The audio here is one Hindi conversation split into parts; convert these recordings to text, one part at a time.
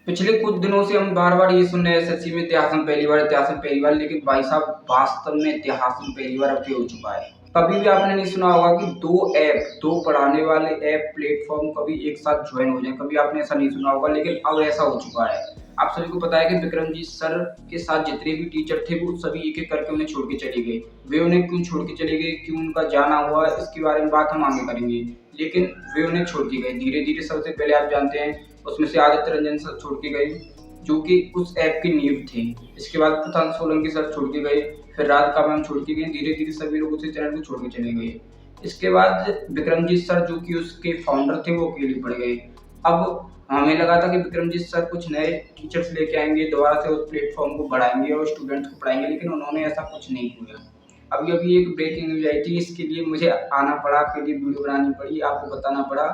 पिछले कुछ दिनों से हम बार-बार ये सुन रहे हैं एसएससी में इतिहास में पहली बार, इतिहास में पहली बार, लेकिन भाई साहब वास्तव में इतिहास में पहली बार अब ये हो चुका है। कभी भी आपने नहीं सुना होगा कि 2 पढ़ाने वाले ऐप प्लेटफ़ॉर्म कभी एक साथ जॉइन हो जाएँ, कभी आपने ऐसा नहीं सुना होगा, लेकिन अब ऐसा हो चुका है। आप सभी को पता है कि विक्रमजीत सर के साथ जितने भी टीचर थे वो सभी एक-एक करके उन्हें छोड़ के चले गए। वे उन्हें क्यों छोड़ के चले गए, क्यों उनका जाना हुआ, इसके बारे में बात हम आगे करेंगे। लेकिन वे उन्हें छोड़ के गए। धीरे-धीरे सबसे पहले आप जानते हैं उसमें से आदित्य रंजन सर छोड़ के गए, जो कि उस ऐप की नींव थे। इसके बाद प्रशांत सोलंकी सर छोड़ के गए, फिर राधिका मैम छोड़ के गई, धीरे-धीरे सभी लोग उसी चैनल को छोड़ के चले गए। इसके बाद विक्रमजीत सर जो कि उसके फाउंडर थे वो अकेले पड़ गए। अब हमें लगा था कि विक्रमजीत सर कुछ नए टीचर्स लेके आएँगे, दोबारा से उस प्लेटफ़ॉर्म को बढ़ाएँगे और स्टूडेंट्स को पढ़ाएँगे, लेकिन उन्होंने ऐसा कुछ नहीं किया। अभी-अभी एक ब्रेकिंग न्यूज़ आई थी, इसके लिए मुझे आना पड़ा, आपके लिए वीडियो बनानी पड़ी, आपको बताना पड़ा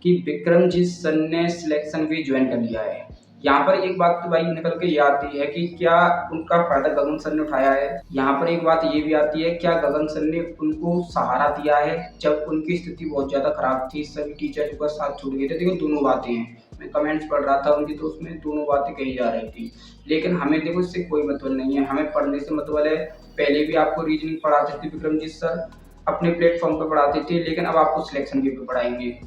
कि विक्रमजीत सर ने सिलेक्शन भी ज्वाइन कर लिया है। यहाँ पर एक बात तो भाई निकल के ये आती है कि क्या उनका फ़ायदा गगन सर ने उठाया है? यहाँ पर एक बात ये भी आती है, क्या गगन सर ने उनको सहारा दिया है जब उनकी स्थिति बहुत ज़्यादा खराब थी, सभी टीचर उनका साथ छूट गए थे? देखो दोनों बातें हैं, मैं कमेंट्स पढ़ रहा था उनकी तो उसमें दोनों बातें कही जा रही थी। लेकिन हमें देखो इससे कोई मतलब नहीं है, हमें पढ़ने से मतलब है। पहले भी आपको रीज़निंग पढ़ाते थे विक्रमजीत सर, अपने प्लेटफ़ॉर्म पे पढ़ाते थे, लेकिन अब आपको सिलेक्शन भी पे पढ़ाएँगे।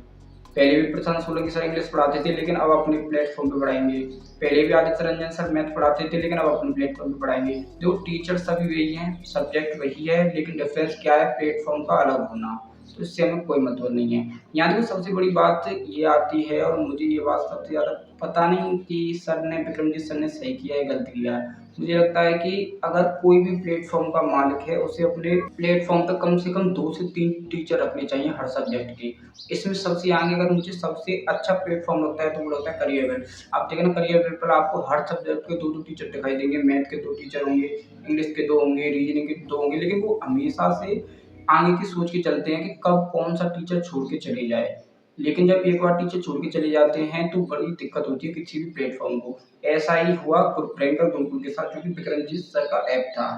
पहले भी प्रशांत सोलंकी सर इंग्लिश पढ़ाते थे, लेकिन अब अपने प्लेटफ़ॉर्म पे पढ़ाएँगे। पहले भी आदित्य रंजन सर मैथ पढ़ाते थे, लेकिन अब अपने प्लेटफ़ॉर्म पे पढ़ाएँगे। जो टीचर सभी वही हैं, सब्जेक्ट वही है, लेकिन डिफ़रेंस क्या है प्लेटफ़ॉर्म का अलग होना। तो इससे हमें कोई मतलब नहीं है। यहाँ देखो सबसे बड़ी बात ये आती है और मुझे ये बात सबसे ज़्यादा पता नहीं कि सर ने विक्रमजीत सर ने सही किया है, गलत किया है। मुझे लगता है कि अगर कोई भी प्लेटफ़ॉर्म का मालिक है, उसे अपने प्लेटफ़ॉर्म पे कम से कम 2 से 3 टीचर रखने चाहिए हर सब्जेक्ट के। इसमें सबसे आगे अगर मुझे सबसे अच्छा प्लेटफ़ॉर्म लगता है तो वो लगता है करियर। आप देखें ना करियर पर आपको हर सब्जेक्ट के 2-2 टीचर दिखाई देंगे, मैथ के 2 टीचर होंगे, इंग्लिश के 2 होंगे, रीजनिंग के 2 होंगे, लेकिन वो हमेशा से आगे की सोच के चलते हैं कि कब कौन-सा टीचर छोड़ के चले जाए। लेकिन जब एक बार टीचर छोड़ के चले जाते हैं तो बड़ी दिक्कत होती है किसी भी प्लेटफ़ॉर्म को। ऐसा ही हुआ प्रियंका गुरुकुल के साथ जो कि विक्रमजीत सर का ऐप था।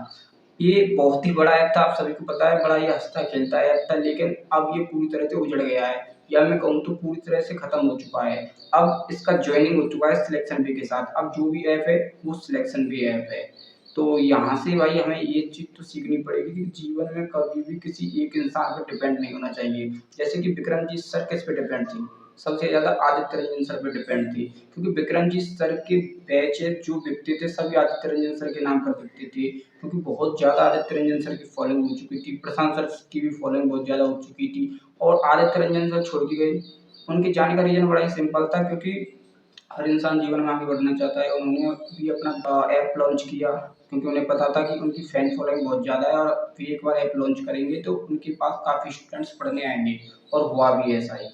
ये बहुत ही बड़ा ऐप था, आप सभी को पता है, बड़ा ही हँसता-खेलता ऐप था, लेकिन अब ये पूरी तरह से उजड़ गया है, या मैं कहूँ तो पूरी तरह से खत्म हो चुका है। अब इसका जॉइनिंग हो चुका है सिलेक्शन बी के साथ, अब जो भी ऐप है वो सिलेक्शन बी ऐप है। तो यहाँ से भाई हमें ये चीज़ तो सीखनी पड़ेगी कि जीवन में कभी भी किसी एक इंसान पे डिपेंड नहीं होना चाहिए। जैसे कि विक्रमजीत सर किस पे डिपेंड थी? सबसे ज़्यादा आदित्य रंजन सर पे डिपेंड थी, क्योंकि विक्रमजीत सर के बैच जो व्यक्ति थे सभी आदित्य रंजन सर के नाम पर व्यक्ति थे, क्योंकि बहुत ज़्यादा आदित्य रंजन सर की फॉलोइंग हो चुकी थी, प्रशांत सर की भी फॉलोइंग बहुत ज़्यादा हो चुकी थी और आदित्य रंजन सर छोड़ के गए। उनके जाने का रीज़न बड़ा ही सिंपल था, क्योंकि हर इंसान जीवन में आगे बढ़ना चाहता है और उन्होंने भी अपना ऐप लॉन्च किया, क्योंकि उन्हें पता था कि उनकी फैन फॉलोइंग बहुत ज़्यादा है और वे एक बार ऐप लॉन्च करेंगे तो उनके पास काफ़ी स्टूडेंट्स पढ़ने आएँगे, और हुआ भी ऐसा ही।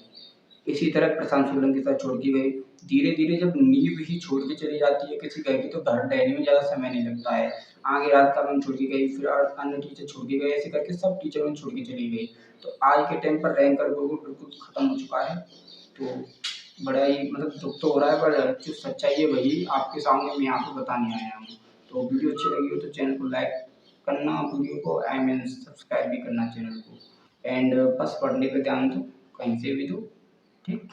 इसी तरह प्रशांत सोलंकी के साथ छोड़ के गए। धीरे-धीरे जब नींव ही छोड़ के चली जाती है किसी घर की तो घर ढहने में ज़्यादा समय नहीं लगता है। आगे राधिका मैम छोड़ के गई, फिर अन्य टीचर छोड़ के गए, ऐसे करके सब टीचर उन्हें छोड़ के चली गई। तो आज के टाइम पर रैंकर गुरुकुल बिल्कुल खत्म हो चुका है। तो बड़ा ही मतलब दुःख तो हो रहा है, पर जो सच्चाई है वही आपके सामने मैं यहाँ पे बताने आया हूँ। तो वीडियो अच्छी लगी हो तो चैनल को लाइक करना, वीडियो को आई मीन सब्सक्राइब भी करना चैनल को। एंड बस पढ़ने पे ध्यान दो, कहीं से भी दो, ठीक?